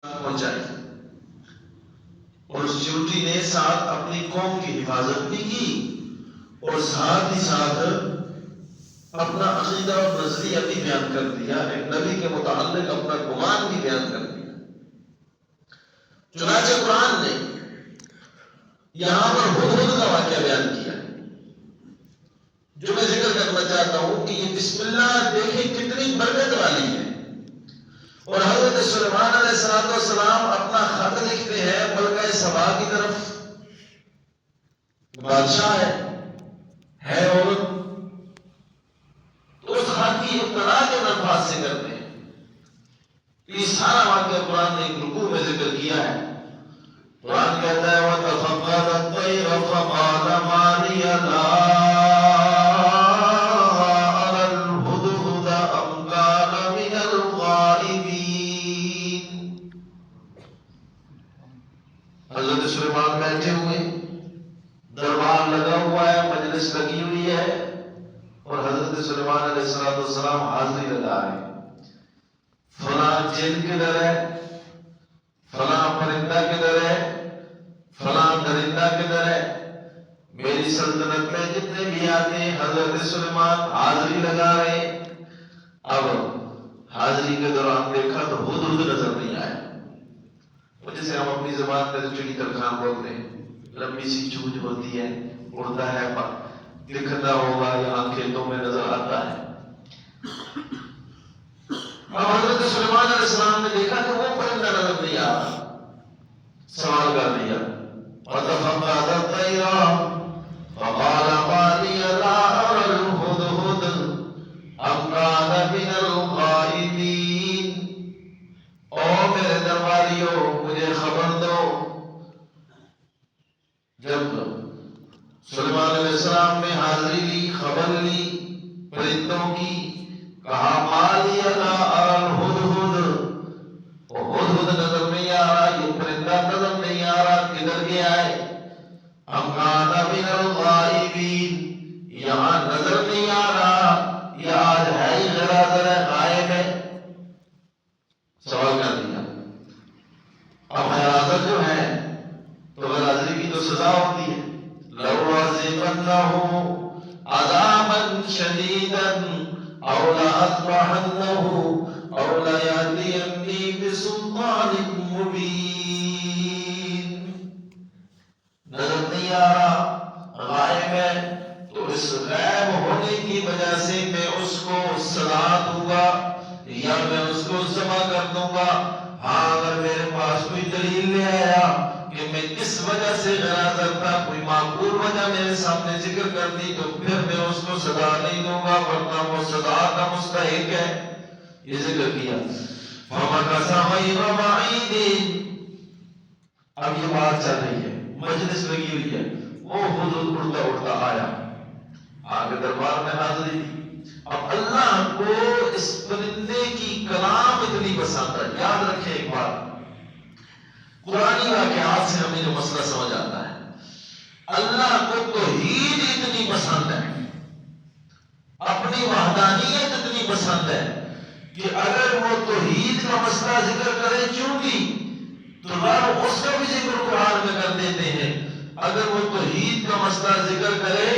پہنچائی اور اس چیونٹی نے ساتھ اپنی قوم کی حفاظت بھی کی اور ساتھ ہی ساتھ اپنا عقیدہ اور نظریہ بھی بیان کر دیا، ایک نبی کے متعلق اپنا گمان بھی بیان کر دیا۔ چنانچہ قرآن نے یہاں پر ہدہد کا واقعہ بیان کیا جو میں ذکر کرنا چاہتا ہوں کہ یہ بسم اللہ دیکھیں کتنی برکت والی ہے۔ اور حضرت سلیمان علیہ السلام اپنا خط لکھتے ہیں ملکہ سبا کی طرف، بادشاہ ہے عورت، تو اس خط کی ابتدا کے الفاظ سے کرتے ہیں۔ یہ سارا واقعہ قرآن نے ایک رکوع میں ذکر کیا ہے۔ قرآن کہتا ہے وَتَفَقَّدَ الطَّيْرَ فَقَالَ مَا لِيَ لَا أَرَى الْهُدْهُدَ أَمْ كَانَ مِنَ الْغَائِبِينَ۔ حضرت سلیمان بیٹھے ہوئے، دربار لگا ہوا ہے، مجلس لگی ہوئی ہے اور حضرت سلیمان علیہ السلام حاضری لگا رہے ہیں۔ فلاں جن کدھر ہے، فلاں پرندہ کدھر ہے، فلاں درندہ کدھر ہے، میری سلطنت میں جتنے بھی آتے ہیں حضرت سلیمان حاضری لگا رہے ہیں۔ اب حاضری کے دوران دیکھا تو ہدہد نظر نہیں آیا، جسے ہم اپنی زبان میں چڑی ترخان بولتے ہیں، لمبی سی چونچ ہوتی ہے، اڑتا ہے، دکھتا ہوگا یہاں کھیتوں میں نظر آتا ہے۔ اب حضرت سلیمان علیہ السلام نے دیکھا کہ وہ پرندہ نظر نہیں آ رہا، سوال کر دیا وَتَفَقَّدَ الطَّيْرَ فَقَالَ مَا لِيَ لَا أَرَى الْهُدْهُدَ أَمْ كَانَ مِنَ الْغَائِبِينَ۔ او میرے درباریوں مجھے خبر دو۔ جب سلیمان علیہ السلام نے حاضری لی، خبر لی پرندوں کی، کہا مَا لِيَ لَا أَرَى الْهُدْهُدَ، ہدہد نظر نہیں آ رہا، یہ پرندہ نظر نہیں آ رہا، کدھر گیا ہے؟ أَمْ كَانَ مِنَ الْغَائِبِينَ، یہاں نظر نہیں آ رہا، یہ آج ہے ہی غیر حاضر ہے، غائب ہے۔ سوال کر دیا۔ اب غیر حاضر جو ہے تو غیر حاضری کی تو سزا ہوتی ہے، لَأُعَذِّبَنَّهُ عَذَابًا شَدِيدًا أَوْ لَأَذْبَحَنَّهُ أَوْ لَيَأْتِيَنِّي بِسُلْطَانٍ مُبِينٍ۔ نظر نہیں آ رہا، غائب ہے، تو اس غائب ہونے کی وجہ سے میں اس کو سزا دوں گا یا میں اس کو ذبح کر دوں گا۔ ہاں اگر میرے پاس کوئی دلیل لے آیا کہ میں کس وجہ سے غیر حاضر تھا، کوئی معقول وجہ میرے سامنے ذکر کر دی، تو پھر میں اس کو سزا نہیں دوں گا، ورنہ وہ سزا کا مستحق ہے۔ یہ ذکر کیا۔ فَمَكَثَ غَيْرَ بَعِيدٍ، اب یہ بات چل رہی ہے، مجلس لگی ہوئی ہے، وہ ہدہد اڑتا اڑتا آیا، آگے دربار میں حاضری دی۔ اب اللہ کو اس پرندے کی کلام اتنی پسند ہے۔ یاد رکھیں ایک بات، قرآنی واقعات سے ہمیں جو مسئلہ سمجھ آتا ہے، اللہ کو توحید اتنی پسند ہے، اپنی وحدانیت اتنی پسند ہے کہ اگر وہ توحید کا مسئلہ ذکر کرے چونٹی تو رب اس کا بھی ذکر قرآن میں کر دیتے ہیں، اگر وہ توحید کا مسئلہ ذکر کرے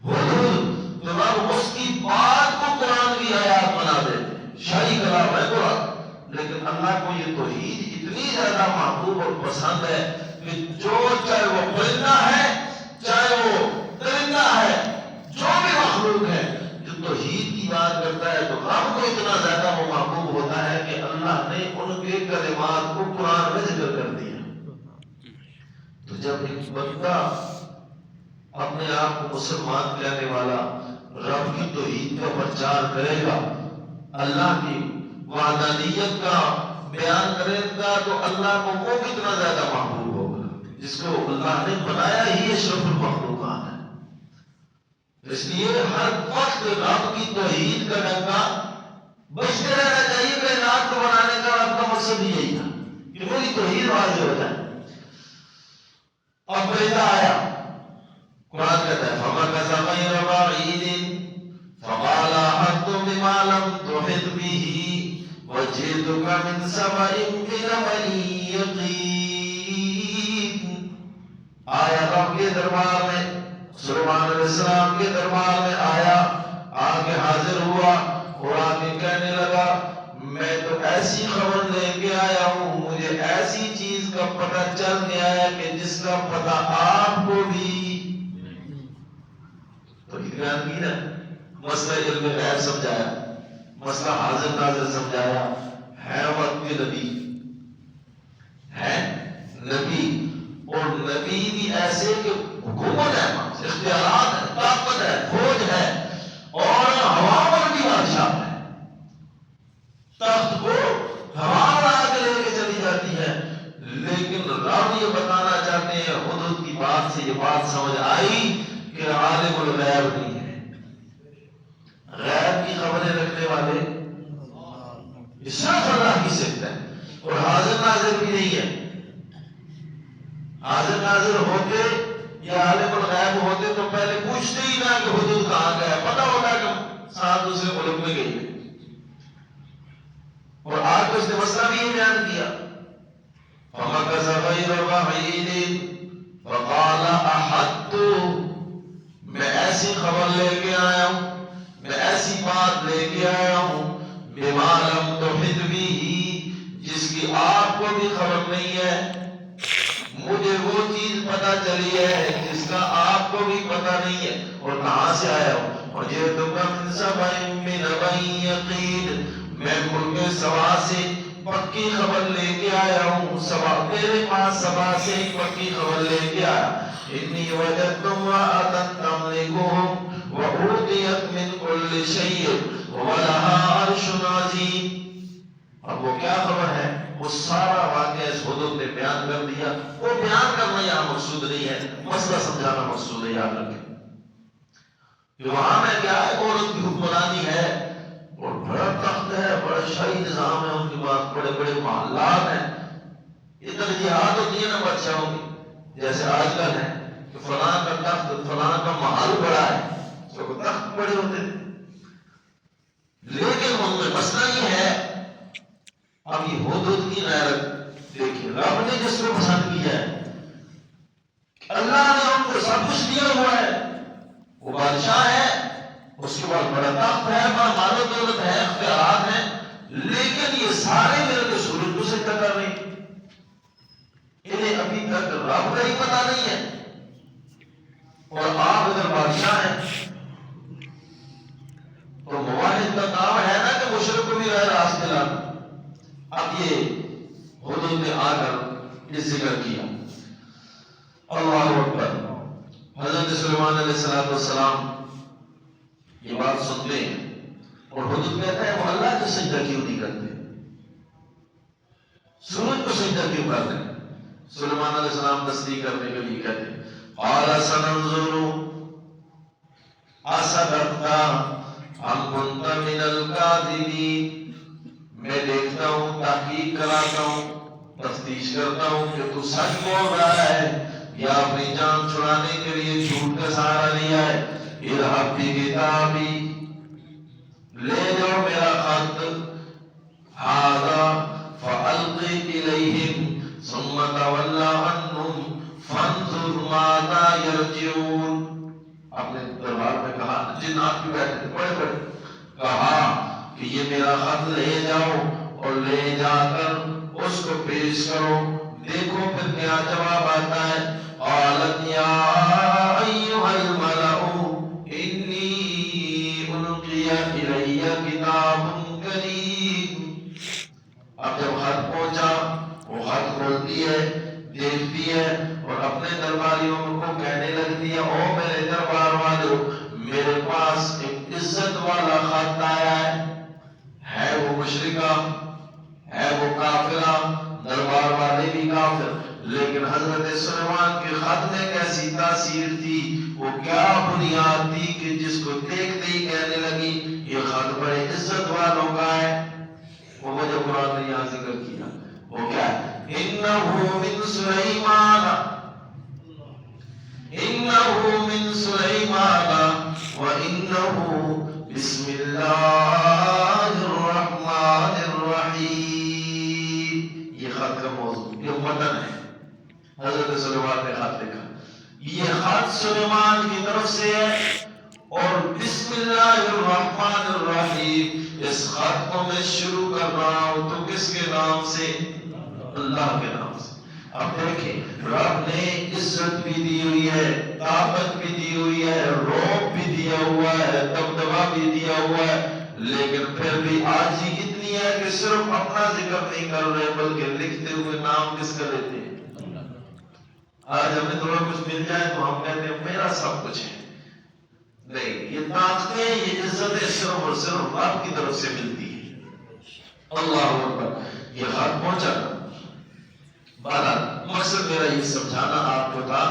ہدہد تو رب اس کی بات کو قرآن کی آیات بنا دیتے ہیں۔ شاہی کلام ہے قرآن، لیکن اللہ کو یہ توحید اتنی زیادہ محبوب اور پسند ہے کہ جو چاہے وہ پرندہ ہے، چاہے وہ درندہ ہے، جو بھی مخلوق ہے جو توحید کی بات کرتا ہے تو رب کو اتنا زیادہ وہ محبوب ہوتا ہے کہ اللہ نے ان کے کلمات کو قرآن میں ذکر کر دیا۔ تو جب ایک بندہ اپنے آپ کو مسلمان کہنے والا رب کی توحید کا پرچار کرے گا، اللہ کی وحدانیت کا بیان کرے گا، تو اللہ کو وہ کتنا زیادہ محبوب ہوگا، جس کو اللہ نے بنایا ہی اشرف المخلوقات ہے۔ اس لیے ہر وقت رب کی توحید کا ڈنکا بجتے رہنا چاہیے۔ کائنات کو بنانے کا رب کا مقصد یہی تھا کہ میری توحید واضح ہو جائے۔ اب پرندہ آیا، قرآن کہتا ہے فَمَكَثَ غَيْرَ بَعِيدٍ فَقَالَ أَحَطتُ بِمَا لَمْ تُحِطْ بِهِ وَجِئْتُكَ مِنْ سَبَإٍ بِنَبَإٍ من يقين. آیا رب کے دربار میں، سلیمان علیہ السلام کے دربار میں آیا، آگے حاضر ہوا اور آگے کہنے لگا میں تو ایسی خبر لے کے آیا ہوں، مجھے ایسی چیز کا پتہ چل گیا ہے کہ جس کا پتہ آپ کو بھی. تو بیان کی نا، مسئلہ علم غیب سمجھایا، مسئلہ حاضر ناظر سمجھایا. ہے وقت کے نبی، ہے نبی، اور نبی بھی ایسے کہ حکومت ہے، اختیارات ہے، طاقت ہے، فوج ہے، اور ہوا پر بھی بادشاہ ہے. تخت کو ہوا اڑا کے لے کے چلی جاتی ہے. لیکن رب یہ بتانا چاہتے ہیں، حدود کی بات سے یہ بات سمجھ آئی کہ عالم الغیب نہیں ہے. غیب کی خبریں رکھنے والے صرف اللہ کی صفت ہے، اور حاضر ناظر بھی نہیں ہے. حاضر ناظر ہوتے یا عالم الغیب ہوتے تو پہلے پوچھتے ہی نہ کہ حدود کہاں گیا، پتہ ہوتا کہ ساتھ دوسرے ملک میں گئی. اور آج تو اس نے مسئلہ بھی یہ بیان کیا، فَمَكَثَ غَيْرَ بَعِيدٍ فَقَالَ أَحَطتُ. میں ایسی خبر لے کے آیا ہوں، میں ایسی بات لے کے آیا ہوں بِمَا لَمْ تُحِطْ بِهِ، جس کی آپ کو بھی خبر نہیں ہے. مجھے وہ چیز پتہ چلی ہے جس کا آپ کو بھی پتہ نہیں ہے. اور کہاں سے آیا ہوں؟ اور یہ تو من سبع من نبأ یقین، میں ملک سبا سے پکی خبر لے کے آیا ہوں. سبا، میرے پاس سبا سے پکی خبر لے کے آیا. انی وجدت امرأة تملکهم وأوتیت من كل شیء ولها عرش عظیم. اب وہ کیا خبر ہے؟ وہ سارا واقعہ اس حدود نے بیان کر دیا. وہ بیان کرنا یہاں مقصود نہیں ہے، مسئلہ سمجھانا مقصود ہے. یاد رکھیں کہ وہاں میں کیا ہے، عورت کی حکمرانی ہے، اور بڑا تخت ہے، بڑا شاہی نظام ہے ان کے پاس، بڑے بڑے محلات ہیں. یہ ترجیحات ہوتی ہے نا بادشاہوں کی، جیسے آج کل ہے کہ فلاں کا تخت، فلاں کا محل بڑا ہے، تو تخت بڑے ہوتے ہیں. لیکن ان میں مسئلہ یہ ہے، اب یہ حدود کی غیرت دیکھیں. رب نے جس کو پسند کیا ہے، اللہ نے ان کو سب کچھ دیا ہوا ہے، وہ بادشاہ ہے، اس کے بعد بڑا تخت ہے، بڑا مال و دولت ہے، اختیارات ہیں، لیکن یہ سارے مل کے سورج کو سجدہ کر رہے ہیں. انہیں ابھی تک رب کا ہی پتہ نہیں ہے، اور آپ اگر بادشاہ ہیں تو مواحد کا کام ہے نا کہ مشرک کو بھی غیر راست دلانا. اب یہ حدود نے آ کر یہ ذکر کیا. اللہ اکبر. حضرت سلیمان علیہ السلام یہ بات سنتے ہیں اور حدود کہتا ہے وہ اللہ کو سجدہ کیوں نہیں کرتے، سورج کو سجدہ کیوں کرتے ہیں؟ سلیمان علیہ السلام تصدیق کرنے کے لیے کہتے ہیں قال سننظر اصدقت ام كنت من الكاذبین. میں دیکھتا ہوں، تحقیق کراتا ہوں، تفتیش کرتا ہوں کہ تو سچ بول رہا ہے یا اپنی جان چھڑانے کے لیے جھوٹ کا سہارا لیا ہے. اذهب بکتابی، لے جاؤ میرا خط، هذا فألقِ إلیہم ثم تول عنہم فانظر ماذا یرجعون. اپنے دربار میں کہا، جنات بھی بیٹھے تھے بڑے بڑے، کہا کہ یہ میرا خط لے جاؤ اور لے جا کر اس کو پیش کرو، دیکھو پھر کیا جواب آتا ہے. قالت یا ایھا الملأ انی القی الی کتاب کریم. اب جب خط پہنچا، وہ خط کھولتی ہے، دیکھتی ہے اور اپنے درباریوں کو کہنے لگتی ہے او میرے دربار والوں، میرے پاس ایک عزت والا خط آیا ہے وہ مشرکہ، ہے وہ کافرہ، دربار والے بھی کافر، لیکن حضرت سلیمان کے خط میں کیسی تاثیر تھی، وہ کیا بنیاد تھی کہ جس کو دیکھتے ہی کہنے لگی یہ خط بڑے عزت والوں کا ہے. وہ جو قرآن نے یہاں ذکر کیا وہ کیا ہے؟ انہو من سلیمان، انہو من سلیمان وانہو بسم اللہ الرحمن الرحیم. یہ خط وطن ہے. حضرت سلیمان نے خط لکھا. یہ خط سلیمان کی طرف سے ہے اور بسم اللہ الرحمن الرحیم اس خط کو میں شروع کر رہا ہوں تو کس کے نام سے؟ اللہ کے نام سے. اب دیکھیں رب نے عزت بھی دی ہوئی ہے, طاقت بھی دی ہوئی ہے, روب بھی دیا ہوا ہے, دبدبا بھی دیا ہوا ہے, لیکن پھر بھی آج ہی اتنی ہے کہ صرف اپنا ذکر نہیں کر رہے بلکہ لکھتے ہوئے نام کس کا لیتے ہیں؟ آج ہمیں تھوڑا کچھ مل جائے تو ہم کہتے ہیں میرا سب کچھ ہے. نہیں, یہ طاقتیں, یہ عزتیں صرف اور صرف آپ کی طرف سے ملتی ہے. اللہ اکبر. یہ خط پہنچا تھا. بہرحال مقصد میرا یہ سمجھانا آپ کو تھا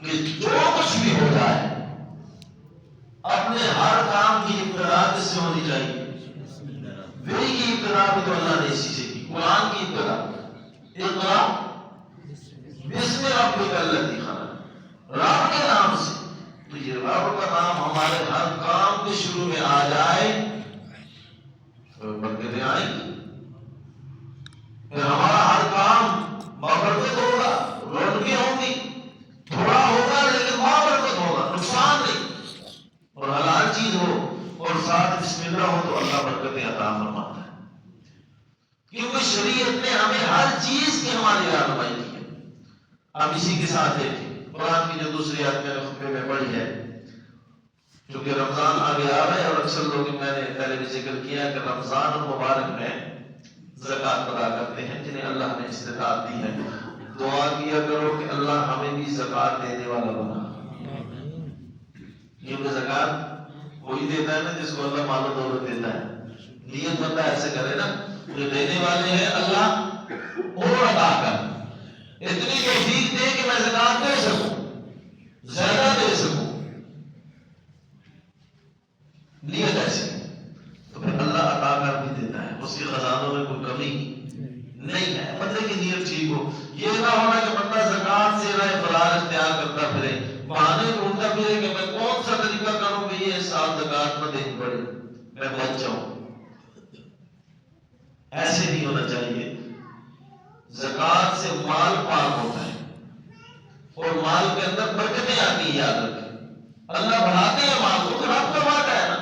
کہ جو کچھ بھی ہو جائے اپنے ہر کام کی ابتدا کس سے ہونی چاہیے؟ وہی کی ابتدا بھی تو اللہ نے اسی سے کی. قرآن کی ابتدا اقرا بسم ربک الذی خلق, رب کے نام سے. تو یہ رب کا نام ہمارے ہر کام کے شروع میں آ جائے تو برکتیں آئیں گی. پھر ہمارا ہر کام بابرکت ہوگا, رونقیں ہوں گی, تھوڑا ہوگا لیکن بابرکت ہوگا, نقصان نہیں. اور حلال چیز ہو اور ساتھ بسم اللہ ہو تو اللہ برکتیں عطا فرماتا ہے. کیونکہ شریعت نے ہمیں ہر چیز کی ہماری رہنمائی کی ہے. اب اسی کے ساتھ دیکھیں قرآن کی جو دوسری آیت میں نے خطبے میں پڑھی ہے, چونکہ رمضان آگے آ رہا ہے اور اکثر لوگ, میں نے پہلے بھی ذکر کیا کہ رمضان المبارک میں زکوٰۃ ادا کرتے ہیں جنہیں اللہ نے استطاعت دی ہے. دعا کیا کرو کہ اللہ ہمیں بھی زکوٰۃ دینے والا بنا, کیونکہ زکوٰۃ وہی دیتا ہے نا جس کو اللہ مال و دولت دیتا ہے. نیت بندہ ایسے کرے نا, جو دینے والے ہیں اللہ اور عطا کر, اتنی توفیق دے کہ میں زکوٰۃ دے سکوں, زیادہ دے سکوں. نیت ایسی تو پھر اللہ عطا کر بھی دیتا ہے, اس کے خزانوں میں کوئی کمی نہیں ہے. بندے کی نیت ٹھیک ہو. یہ نہ ہونا کہ بندہ زکوٰۃ سے راہ فرار اختیار کرتا پھرے, بہانے ڈھونڈتا پھرے کہ میں کون سا طریقہ کروں کہ یہ سال زکوٰۃ نہ دینی پڑے, میں بچ جاؤں. ایسے نہیں ہونا چاہیے. زکوٰۃ سے مال پاک ہوتا ہے اور مال کے اندر برکتیں آتی ہیں. یاد رکھیں اللہ بڑھاتے ہیں مال کو, رب کا وعدہ ہے نا.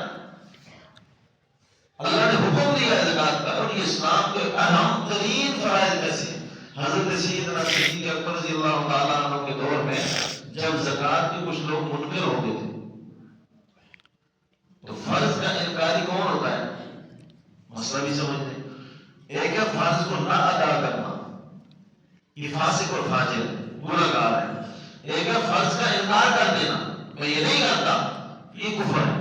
اللہ نے حکم دیا ہے زکوٰۃ کا, اور یہ اسلام کے اہم ترین فرائض میں سے. حضرت سیدنا صدیق اکبر رضی اللہ تعالیٰ عنہ کے دور میں جب زکوٰۃ کے کچھ لوگ منکر ہو گئے تھے تو فرض کا انکاری کون ہوتا ہے؟ مسئلہ بھی سمجھتے. ایک ہے فرض کو نہ ادا کرنا, یہ فاسق اور فاجر گنہگار ہے. ایک ہے فرض کا انکار کر دینا, میں یہ نہیں کرتا, یہ کفر ہے.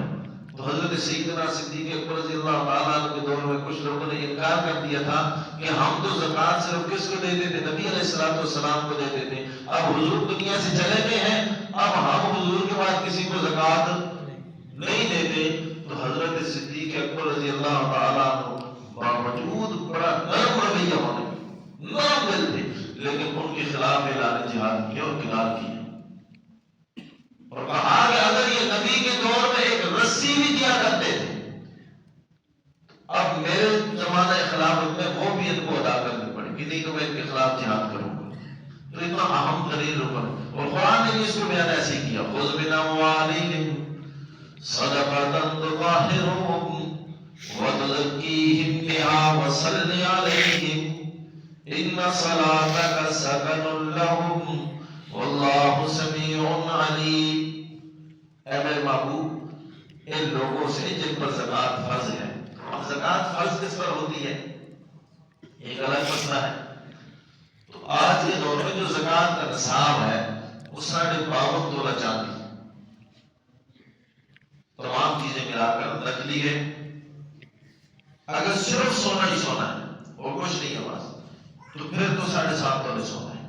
تو حضرت سیدنا صدیق اکبر رضی اللہ تعالیٰ عنہ کے دور میں کچھ لوگوں نے انکار کر دیا تھا کہ ہم تو زکوٰۃ صرف کس کو دیتے تھے؟ نبی علیہ السلام کو دیتے تھے. اب حضور دنیا سے چلے گئے ہیں, اب ہم حضور کے بعد کسی کو زکوٰۃ نہیں دیتے. تو حضرت صدیق اکبر رضی اللہ تعالیٰ عنہ باوجود بڑا نرم رویہ ہونے, نرم دل تھے, لیکن ان کے خلاف اعلان جہاد کیا اور قتال کیا, اور کہا کہ اگر یہ نبی کے دور میں ایک رسی بھی دیا کرتے تھے, اب میرے زمانہ خلافت میں وہ بھی ان کو ادا کرنی پڑے گی, نہیں تو میں ان کے خلاف جہاد کروں گا. تو اتنا اہم ترین رکن, اور قرآن نے بھی اس کو بیان ایسے ہی کیا, خذ من اموالہم صدقۃ تطہرہم وتزکیہم بہا وصلی علیہم ان صلاتک سکن لہم واللہ سمیع علیم. اے میرے محبوب, ان لوگوں سے جن پر زکوٰۃ فرض ہے. اب زکوٰۃ فرض کس پر ہوتی ہے ایک الگ مسئلہ ہے. تو آج کے دور میں جو زکوٰۃ کا نصاب ہے وہ 52.5 تولہ چاندی, تمام چیزیں ملا کر نقلی ہے. اگر صرف سونا ہی سونا ہے اور کچھ نہیں ہے بس, تو پھر تو 7.5 تولے سونا ہے.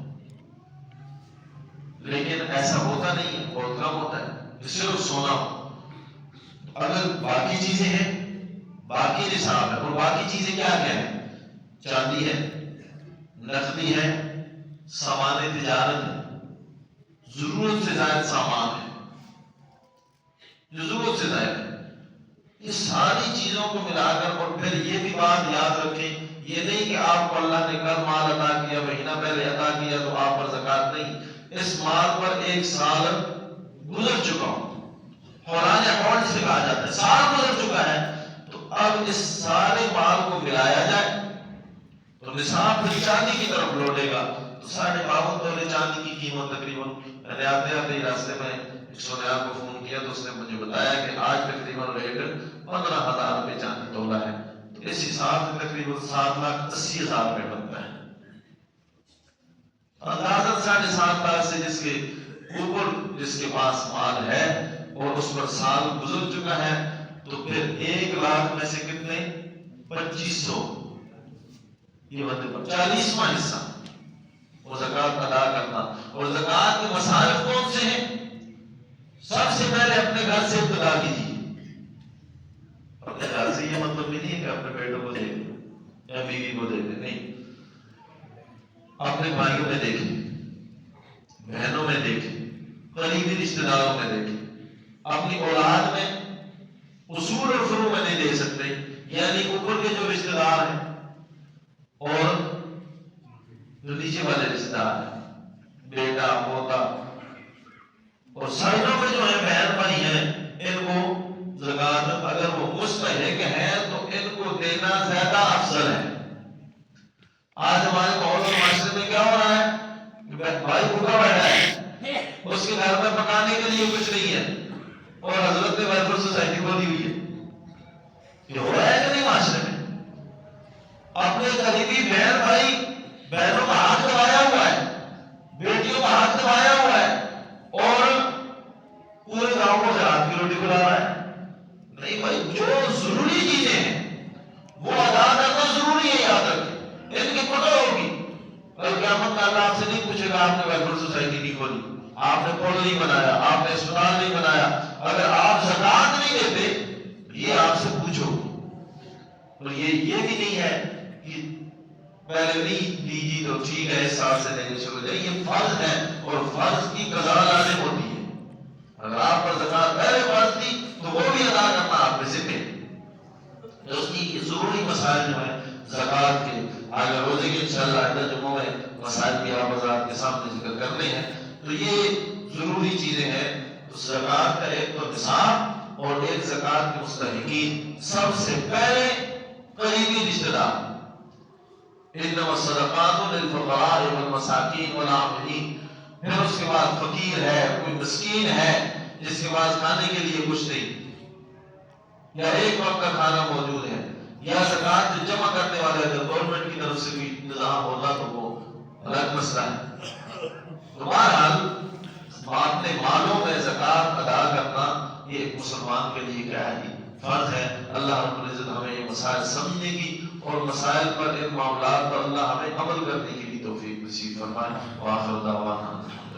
لیکن ایسا ہوتا نہیں ہے, بہت کم ہوتا ہے کہ صرف سونا ہو. اگر باقی چیزیں ہیں, باقی نصاب ہے, اور باقی چیزیں کیا کیا ہیں؟ چاندی ہے, نقدی ہے, سامان تجارت ہے, ضرورت سے زائد سامان ہے, جو ضرورت سے زائد ہے. یہ ساری چیزوں کو ملا کر, اور پھر یہ بھی بات یاد رکھیں یہ نہیں کہ آپ کو اللہ نے کل مال عطا کیا، مہینہ پہلے عطا کیا تو آپ پر زکوٰۃ نہیں، اس مال پر 1 سال گزر چکا ہو، حولان حول سے کہا جاتا ہے، سال گزر چکا ہے، تو اب اس سارے مال کو ملایا جائے تو نصاب پھر چاندی کی طرف لوٹے گا۔ تو 52.5 تولے چاندی کی قیمت تقریباً، میں نے آتے آتے راستے میں ایک سونیار کو فون کیا تو اس نے مجھے بتایا کہ آج تقریباً ریٹ 15,000 روپے چاندی تولا ہے، تو اس حساب سے تقریباً 7,80,000 روپے بنتا ہے۔ اندازہ 7.5 لاکھ سے جس کے اوپر جس کے پاس مال ہے اور اس پر سال گزر چکا ہے، تو پھر 1 لاکھ میں سے کتنے 2500، یہ بندے پر 40واں حصہ وہ زکوٰۃ ادا کرنا۔ اور زکوٰۃ کے مصارف کون سے ہیں؟ سب سے پہلے اپنے گھر سے ابتدا کیجیے۔ اپنے گھر سے یہ مطلب بھی نہیں ہے کہ اپنے بیٹوں کو دے دیں یا بیوی کو دے دیں، نہیں، اپنے بھائیوں میں دیکھیں، بہنوں میں دیکھیں، قریبی رشتہ داروں میں دیکھیں، اپنی اولاد میں اصول اور فروع میں نہیں دے سکتے، یعنی اوپر کے جو رشتہ دار ہیں اور جو نیچے والے رشتہ دار ہیں، بیٹا پوتا، اور سائڈوں میں جو ہے بہن بھائی ہیں، ان کو زکوٰۃ اگر وہ مستحق ہیں تو ان کو دینا زیادہ افضل ہے۔ آج ہمارے ماحول اور معاشرے میں کیا ہو رہا ہے؟ بھائی بھوکا بیٹھا ہے، اس کے گھر میں پکانے کے لیے کچھ نہیں ہے، اور حضرت نے ویلفیئر سوسائٹی کو دی ہوئی ہے۔ یہ ہو رہا ہے کہ نہیں معاشرے میں؟ اپنے قریبی بہن بھائی، بہنوں کا ہاتھ دبایا ہوا ہے، بیٹیوں کا ہاتھ دبایا ہوا ہے، اور پورے گاؤں کو رات کی روٹی کھلا رہا ہے۔ نہیں بھائی، جو ضروری چیزیں ہیں وہ ادا کرنا ضروری ہے، یاد رکھیں، ان کی قدر ہوگی۔ اور قیامت میں اللہ آپ سے نہیں پوچھے گا آپ نے ویلفیئر سوسائٹی نہیں کھولی، آپ نے پل نہیں بنایا، آپ نے اسپتال نہیں بنایا، اگر آپ زکوٰۃ نہیں دیتے یہ آپ سے پوچھو۔ اور یہ بھی نہیں ہے کہ پہلے نہیں دیجیے تو ٹھیک ہے اس سال سے دینے شروع ہو جائے، یہ فرض ہے اور فرض کی قضا لازم ہوتی ہے۔ اگر آپ پر زکوٰۃ پہلے فرض تھی تو وہ بھی ادا کرنا آپ پہ ذمہ ہے۔ اس کی ضروری مسائل جو ہیں زکوٰۃ کے، آگے روزے کے انشاءاللہ آئندہ جمعوں میں مسائل بھی آپ حضرات کے سامنے ذکر کرنے ہیں، تو یہ ضروری چیزیں ہیں۔ تو زکوٰۃ کا ایک تو نصاب اور ایک زکوٰۃ کے مستحقین، سب سے پہلے قریبی رشتہ دار، انما الصدقات للفقراء والمساکین والعاملین، پھر اس کے بعد فقیر ہے، کوئی مسکین ہے جس کے پاس کھانے کے لیے کچھ نہیں، یا ایک وقت کا کھانا موجود ہے، یا زکوٰۃ جو جمع کرنے والے اگر گورنمنٹ کی طرف سے بھی انتظام ہوتا تو وہ الگ مسئلہ ہے۔ تو بہرحال اپنے مالوں میں زکوٰۃ ادا کرنا یہ ایک مسلمان کے لیے کیا ہے؟ فرض ہے۔ اللہ رب العزت ہمیں یہ مسائل سمجھنے کی اور مسائل پر، ان معاملات پر اللہ ہمیں عمل کرنے کی بھی توفیق نصیب فرمائے۔ وآخر دعوانا